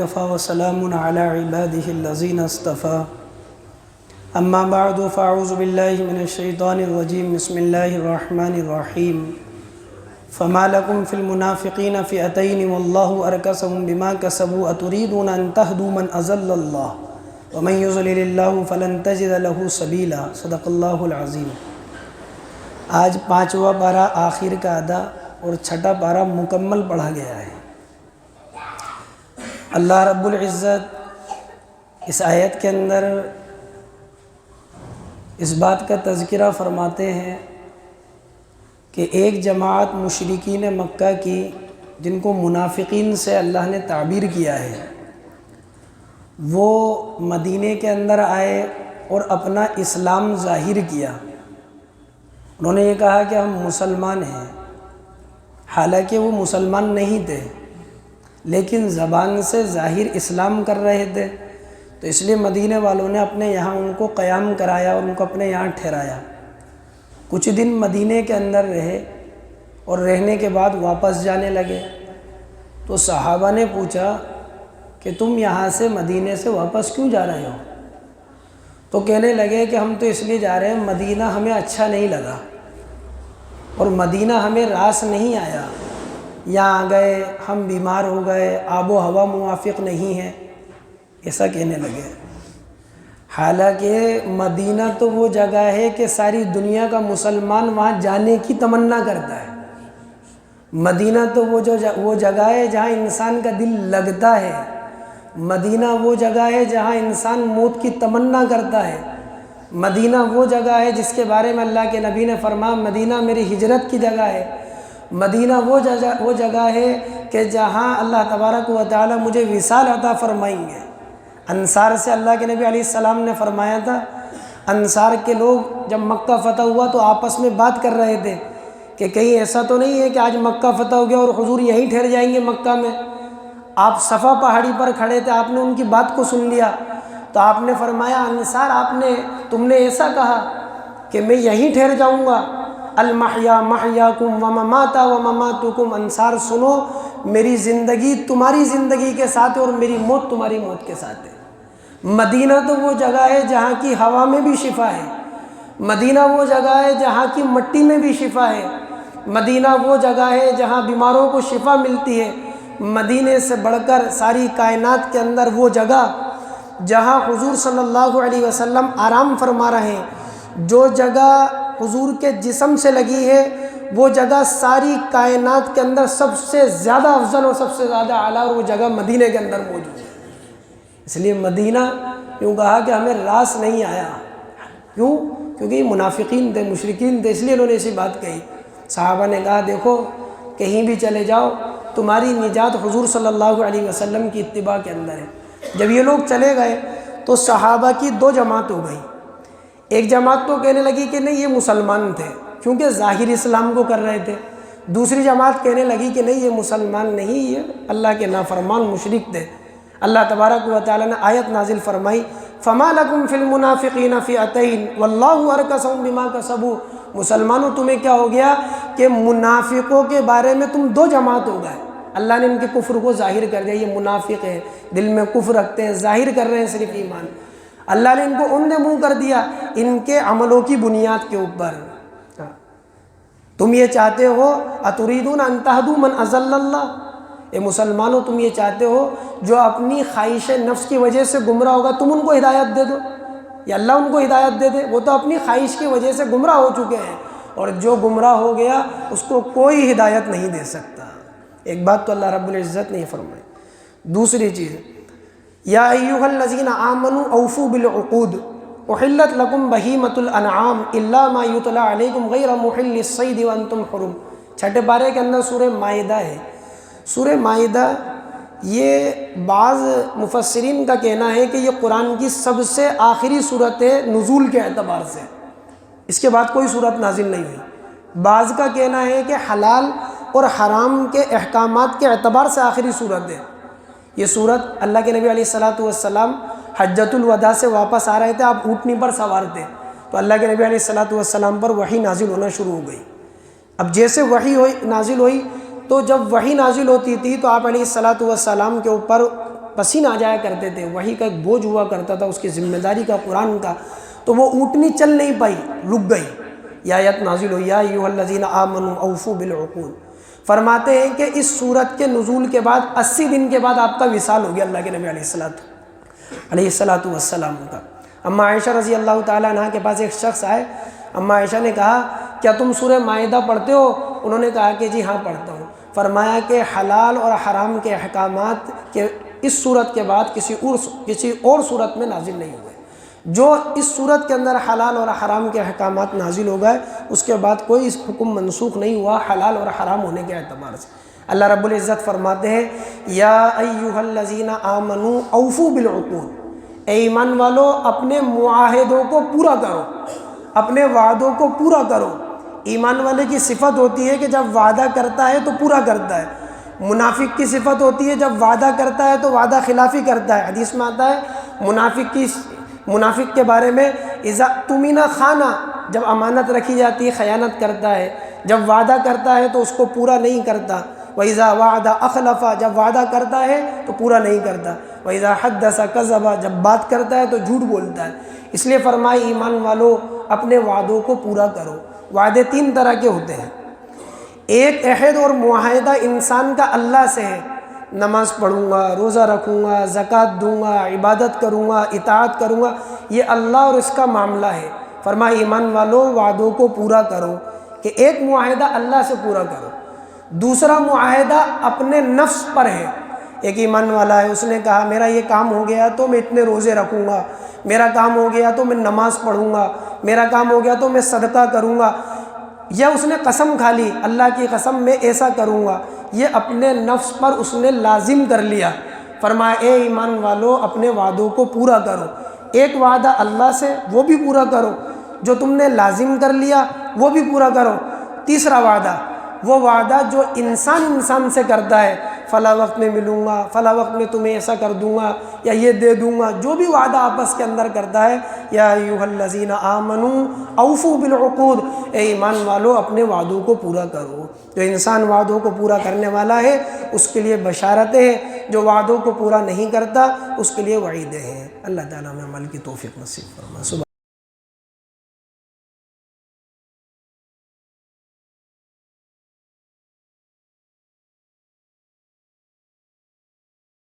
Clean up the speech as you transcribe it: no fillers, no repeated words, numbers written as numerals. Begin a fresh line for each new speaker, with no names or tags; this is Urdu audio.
كفى وسلام على عباده الذين اصطفى أما بعد فأعوذ بالله من الشيطان الرجيم بسم الله الرحمن الرحيم فما لكم في المنافقين فئتين والله أركسهم بما كسبوا أتريدون أن تهدوا من أضل الله ومن يضلل الله فلن تجد له سبيلا صدق اللہ العظیم۔ آج 5واں پارہ آخر کا ادا اور 6واں پارہ مکمل پڑھا گیا ہے۔ اللہ رب العزت اس آیت کے اندر اس بات کا تذکرہ فرماتے ہیں کہ ایک جماعت مشرکین مکہ کی جن کو منافقین سے اللہ نے تعبیر کیا ہے، وہ مدینے کے اندر آئے اور اپنا اسلام ظاہر کیا۔ انہوں نے یہ کہا کہ ہم مسلمان ہیں، حالانکہ وہ مسلمان نہیں تھے، لیکن زبان سے ظاہر اسلام کر رہے تھے، تو اس لیے مدینے والوں نے اپنے یہاں ان کو قیام کرایا اور ان کو اپنے یہاں ٹھہرایا۔ کچھ دن مدینے کے اندر رہے اور رہنے کے بعد واپس جانے لگے، تو صحابہ نے پوچھا کہ تم یہاں سے مدینے سے واپس کیوں جا رہے ہو؟ تو کہنے لگے کہ ہم تو اس لیے جا رہے ہیں، مدینہ ہمیں اچھا نہیں لگا اور مدینہ ہمیں راس نہیں آیا، یہاں گئے ہم بیمار ہو گئے، آب و ہوا موافق نہیں ہے، ایسا کہنے لگے۔ حالانکہ مدینہ تو وہ جگہ ہے کہ ساری دنیا کا مسلمان وہاں جانے کی تمنا کرتا ہے۔ مدینہ تو وہ جگہ ہے جہاں انسان کا دل لگتا ہے، مدینہ وہ جگہ ہے جہاں انسان موت کی تمنا کرتا ہے، مدینہ وہ جگہ ہے جس کے بارے میں اللہ کے نبی نے فرمایا مدینہ میری ہجرت کی جگہ ہے، مدینہ وہ جگہ ہے کہ جہاں اللہ تبارک و تعالی مجھے وصال عطا فرمائیں گے۔ انصار سے اللہ کے نبی علیہ السلام نے فرمایا تھا، انصار کے لوگ جب مکہ فتح ہوا تو آپس میں بات کر رہے تھے کہ کہیں ایسا تو نہیں ہے کہ آج مکہ فتح ہو گیا اور حضور یہیں ٹھہر جائیں گے مکہ میں۔ آپ صفا پہاڑی پر کھڑے تھے، آپ نے ان کی بات کو سن لیا، تو آپ نے فرمایا انصار تم نے ایسا کہا کہ میں یہیں ٹھہر جاؤں گا، المحیا محیاکم ومماتا ومماتکم، انصار سنو میری زندگی تمہاری زندگی کے ساتھ ہے اور میری موت تمہاری موت کے ساتھ ہے۔ مدینہ تو وہ جگہ ہے جہاں کی ہوا میں بھی شفا ہے، مدینہ وہ جگہ ہے جہاں کی مٹی میں بھی شفا ہے، مدینہ وہ جگہ ہے جہاں بیماروں کو شفا ملتی ہے۔ مدینے سے بڑھ کر ساری کائنات کے اندر وہ جگہ جہاں حضور صلی اللہ علیہ وسلم آرام فرما رہے ہیں، جو جگہ حضور کے جسم سے لگی ہے وہ جگہ ساری کائنات کے اندر سب سے زیادہ افضل اور سب سے زیادہ اعلیٰ، اور وہ جگہ مدینے کے اندر موجود ہے۔ اس لیے مدینہ یوں کہا کہ ہمیں راس نہیں آیا، کیوں؟ کیونکہ یہ منافقین تھے، مشرکین تھے، اس لیے انہوں نے ایسی بات کہی۔ صحابہ نے کہا دیکھو کہیں بھی چلے جاؤ تمہاری نجات حضور صلی اللہ علیہ وسلم کی اتباع کے اندر ہے۔ جب یہ لوگ چلے گئے تو صحابہ کی دو جماعت ہو گئی۔ ایک جماعت تو کہنے لگی کہ نہیں یہ مسلمان تھے کیونکہ ظاہر اسلام کو کر رہے تھے، دوسری جماعت کہنے لگی کہ نہیں یہ مسلمان نہیں، یہ اللہ کے نافرمان مشرک تھے۔ اللہ تبارک و تعالیٰ نے آیت نازل فرمائی فما لکم فی المنافقین فئتین واللہ ارکسہم بما کسبوا، مسلمانوں تمہیں کیا ہو گیا کہ منافقوں کے بارے میں تم دو جماعت ہو گئے۔ اللہ نے ان کے کفر کو ظاہر کر دیا، یہ منافق ہیں، دل میں کفر رکھتے ہیں، ظاہر کر رہے ہیں صرف ایمان۔ اللہ نے ان کو اندھے منہ کر دیا ان کے عملوں کی بنیاد کے اوپر۔ تم یہ چاہتے ہو اتریدون ان تہدوا من اضل اللہ، اے مسلمانوں تم یہ چاہتے ہو جو اپنی خواہش نفس کی وجہ سے گمراہ ہوگا تم ان کو ہدایت دے دو، یا اللہ ان کو ہدایت دے دے؟ وہ تو اپنی خواہش کی وجہ سے گمراہ ہو چکے ہیں، اور جو گمراہ ہو گیا اس کو کوئی ہدایت نہیں دے سکتا۔ ایک بات تو اللہ رب العزت نے فرمائی۔ دوسری چیز یا ایھا الذین آمنوا اوفوا بالعقود احلت لکم بہیمۃ الانعام الا ما یتلی علیکم غیر محل الصید وانتم حرم، 6 پارے کے اندر سورہ مائدہ ہے۔ سورہ مائدہ یہ بعض مفسرین کا کہنا ہے کہ یہ قرآن کی سب سے آخری صورت ہے نزول کے اعتبار سے، اس کے بعد کوئی صورت نازل نہیں ہوئی۔ بعض کا کہنا ہے کہ حلال اور حرام کے احکامات کے اعتبار سے آخری صورت ہے۔ یہ صورت اللہ کے نبی علیہ السلام حجۃ الوداع سے واپس آ رہے تھے، آپ اونٹنی پر سوار تھے، تو اللہ کے نبی علیہ السلام پر وحی نازل ہونا شروع ہو گئی۔ اب جیسے وحی نازل ہوئی تو جب وحی نازل ہوتی تھی تو آپ علیہ السلام کے اوپر پسینہ آ جایا کرتے تھے، وحی کا ایک بوجھ ہوا کرتا تھا اس کی ذمہ داری کا، قرآن کا، تو وہ اونٹنی چل نہیں پائی، رک گئی۔ یہ آیت نازل ہوئی، یا ایھا الذین آمنوا اوفوا بالعقود۔ فرماتے ہیں کہ اس سورت کے نزول کے بعد 80 دن کے بعد آپ کا وصال ہو گیا اللہ کے نبی علیہ السلام کا۔ اما عائشہ رضی اللہ تعالیٰ عنہ کے پاس ایک شخص آئے، اما عائشہ نے کہا کیا تم سورہ مائدہ پڑھتے ہو؟ انہوں نے کہا کہ جی ہاں پڑھتا ہوں۔ فرمایا کہ حلال اور حرام کے احکامات کے اس صورت کے بعد کسی اور صورت میں نازل نہیں ہوئے۔ جو اس صورت کے اندر حلال اور حرام کے احکامات نازل ہو گئے، اس کے بعد کوئی اس حکم منسوخ نہیں ہوا حلال اور حرام ہونے کے اعتبار سے۔ اللہ رب العزت فرماتے ہیں، یا ایھا الذین آمنوا اوفوا بالعقود، اے ایمان والو اپنے معاہدوں کو پورا کرو، اپنے وعدوں کو پورا کرو۔ ایمان والے کی صفت ہوتی ہے کہ جب وعدہ کرتا ہے تو پورا کرتا ہے۔ منافق کی صفت ہوتی ہے جب وعدہ کرتا ہے تو وعدہ خلافی کرتا ہے۔ حدیث میں آتا ہے منافق کے بارے میں، اذا اؤتمن خان، جب امانت رکھی جاتی ہے خیانت کرتا ہے، جب وعدہ کرتا ہے تو اس کو پورا نہیں کرتا۔ وَإِذَا وَعَدَ أَخْلَفَ، جب وعدہ کرتا ہے تو پورا نہیں کرتا۔ وَإِذَا حَدَّثَ كَذَبَ، جب بات کرتا ہے تو جھوٹ بولتا ہے۔ اس لیے فرمائے ایمان والو اپنے وعدوں کو پورا کرو۔ وعدے 3 طرح کے ہوتے ہیں۔ ایک عہد اور معاہدہ انسان کا اللہ سے ہے، نماز پڑھوں گا، روزہ رکھوں گا، زکوٰۃ دوں گا، عبادت کروں گا، اطاعت کروں گا، یہ اللہ اور اس کا معاملہ ہے۔ فرمایا ایمان والو وعدوں کو پورا کرو، کہ ایک معاہدہ اللہ سے پورا کرو۔ دوسرا معاہدہ اپنے نفس پر ہے۔ ایک ایمان والا ہے، اس نے کہا میرا یہ کام ہو گیا تو میں اتنے روزے رکھوں گا، میرا کام ہو گیا تو میں نماز پڑھوں گا، میرا کام ہو گیا تو میں صدقہ کروں گا، یا اس نے قسم کھا لی اللہ کی قسم میں ایسا کروں گا، یہ اپنے نفس پر اس نے لازم کر لیا۔ فرمایا اے ایمان والو اپنے وعدوں کو پورا کرو۔ ایک وعدہ اللہ سے، وہ بھی پورا کرو، جو تم نے لازم کر لیا وہ بھی پورا کرو۔ تیسرا وعدہ، وہ وعدہ جو انسان سے کرتا ہے، فلاں وقت میں ملوں گا، فلاں وقت میں تمہیں ایسا کر دوں گا، یا یہ دے دوں گا، جو بھی وعدہ آپس کے اندر کرتا ہے، یا ایھا الذین آمنوا اوفوا بالعقود، اے ایمان والو اپنے وعدوں کو پورا کرو۔ جو انسان وعدوں کو پورا کرنے والا ہے اس کے لیے بشارتیں ہیں، جو وعدوں کو پورا نہیں کرتا اس کے لیے وعیدیں ہیں۔ اللہ تعالیٰ ہمیں عمل کی توفیق نصیب فرمائے۔